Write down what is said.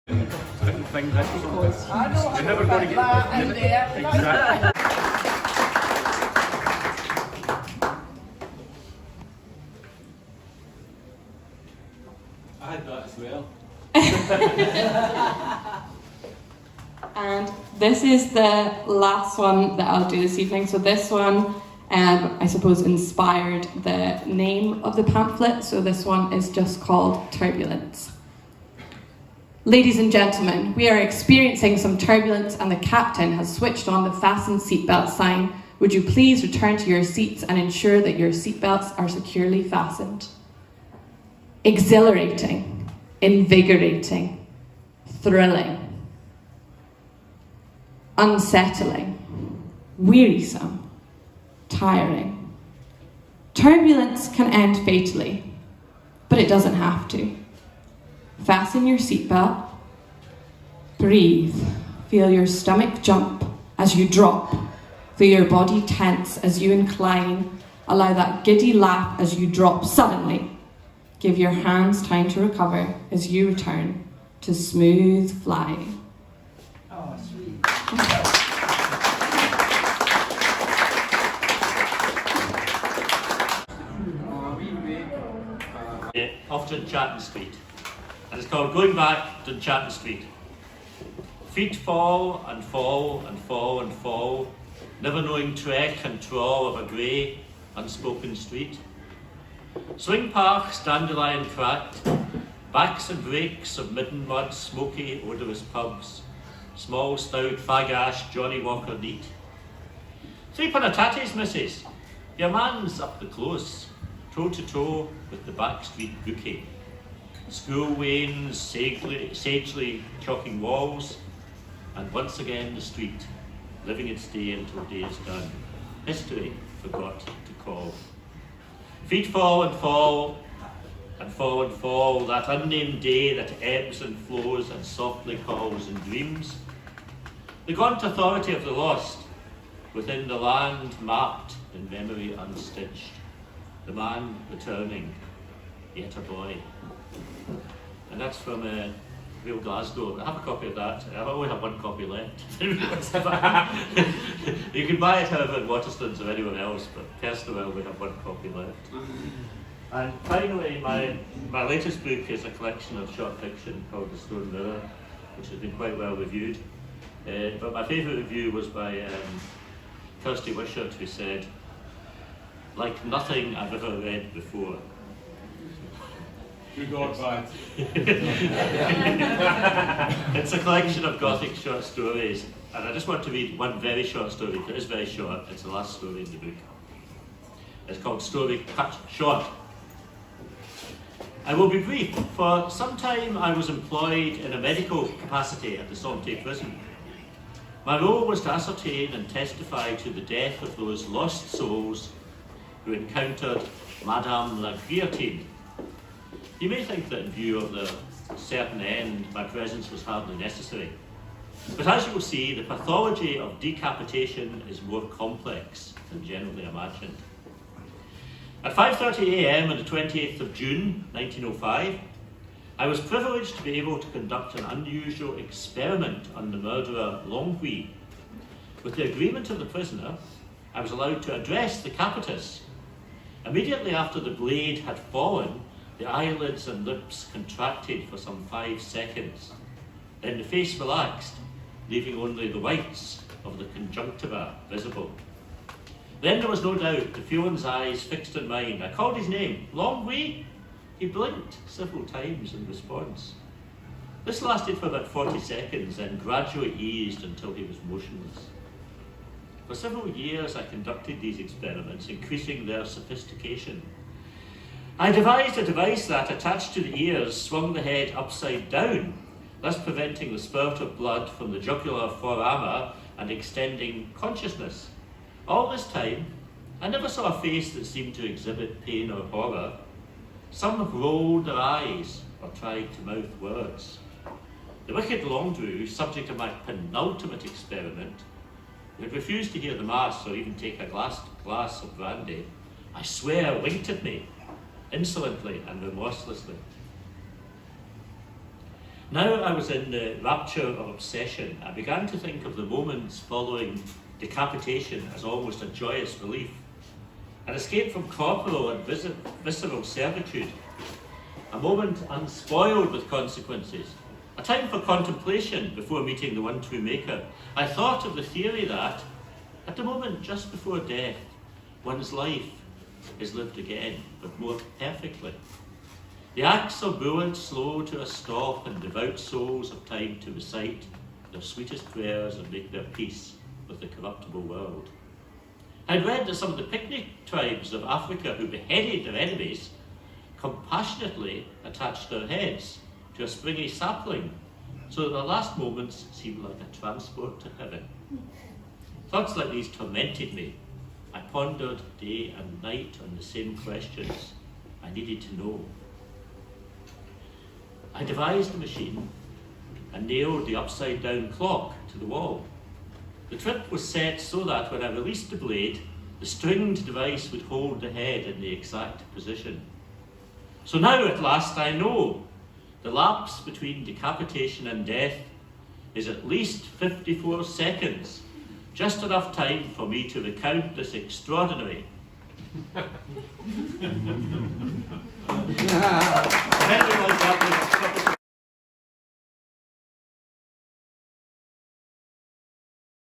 Different things I suppose. You're never going to get exactly. I had that as well. And this is the last one that I'll do this evening. So this one, I suppose, inspired the name of the pamphlet. So this one is just called Turbulence. Ladies and gentlemen, we are experiencing some turbulence and the captain has switched on the fasten seatbelt sign. Would you please return to your seats and ensure that your seatbelts are securely fastened? Exhilarating, invigorating, thrilling, unsettling, wearisome, tiring. Turbulence can end fatally, but it doesn't have to. Fasten your seatbelt, breathe, feel your stomach jump as you drop, feel your body tense as you incline, allow that giddy laugh as you drop suddenly. Give your hands time to recover as you return to smooth flying. Oh, sweet. Off Untitled Street, and it's called Going Back to Untitled Street. Feet fall and fall and fall and fall, never knowing trek and trawl of a grey, unspoken street. Swing parks, dandelion cracked, backs and brakes of midden mud, smoky, odorous pubs, small, stout, fag-ash, Johnny Walker neat. 3 panatatties, missus, your man's up the close, toe to toe with the backstreet bookie. School wains, sagely chalking walls, and once again the street, living its day until day is done. History forgot to call. Feet fall and fall, and fall and fall, that unnamed day that ebbs and flows and softly calls in dreams. The gaunt authority of the lost, within the land mapped in memory unstitched. The man returning, yet a boy. And that's from Real Glasgow. I have a copy of that. I only have 1 copy left. You can buy it however in Waterstones or anyone else, but personally we have 1 copy left. And finally, my latest book is a collection of short fiction called The Stone Mirror, which has been quite well reviewed. But my favourite review was by Kirsty, who said, "Like nothing I've ever read before." Good or bad? It's a collection of Gothic short stories, and I just want to read one very short story. It is very short. It's the last story in the book. It's called Story Cut Short. I will be brief. For some time I was employed in a medical capacity at the Sept prison. My role was to ascertain and testify to the death of those lost souls who encountered Madame la Guillotine. You may think that in view of the certain end, my presence was hardly necessary. But as you will see, the pathology of decapitation is more complex than generally imagined. At 5:30 a.m. on the 28th of June 1905, I was privileged to be able to conduct an unusual experiment on the murderer Longwy. With the agreement of the prisoner, I was allowed to address the capitus. Immediately after the blade had fallen, the eyelids and lips contracted for some 5 seconds. Then the face relaxed, leaving only the whites of the conjunctiva visible. Then there was no doubt the Fion's eyes fixed on mine. I called his name, Longwy. He blinked several times in response. This lasted for about 40 seconds, then gradually eased until he was motionless. For several years I conducted these experiments, increasing their sophistication. I devised a device that, attached to the ears, swung the head upside down, thus preventing the spurt of blood from the jugular foramen and extending consciousness. All this time, I never saw a face that seemed to exhibit pain or horror. Some rolled their eyes or tried to mouth words. The wicked Longdrew, subject of my penultimate experiment, who had refused to hear the mass or even take a glass of brandy, I swear winked at me, insolently and remorselessly. Now I was in the rapture of obsession. I began to think of the moments following decapitation as almost a joyous relief. An escape from corporal and visceral servitude. A moment unspoiled with consequences. A time for contemplation before meeting the one true maker. I thought of the theory that, at the moment just before death, one's life is lived again, but more perfectly. The axe of buoyant slow to a stop, and devout souls have time to recite their sweetest prayers and make their peace with the corruptible world. I'd read that some of the picnic tribes of Africa who beheaded their enemies compassionately attached their heads to a springy sapling, so that their last moments seemed like a transport to heaven. Thoughts like these tormented me. I pondered day and night on the same questions I needed to know. I devised a machine and nailed the upside-down clock to the wall. The trip was set so that when I released the blade, the stringed device would hold the head in the exact position. So now at last I know the lapse between decapitation and death is at least 54 seconds, just enough time for me to recount this extraordinary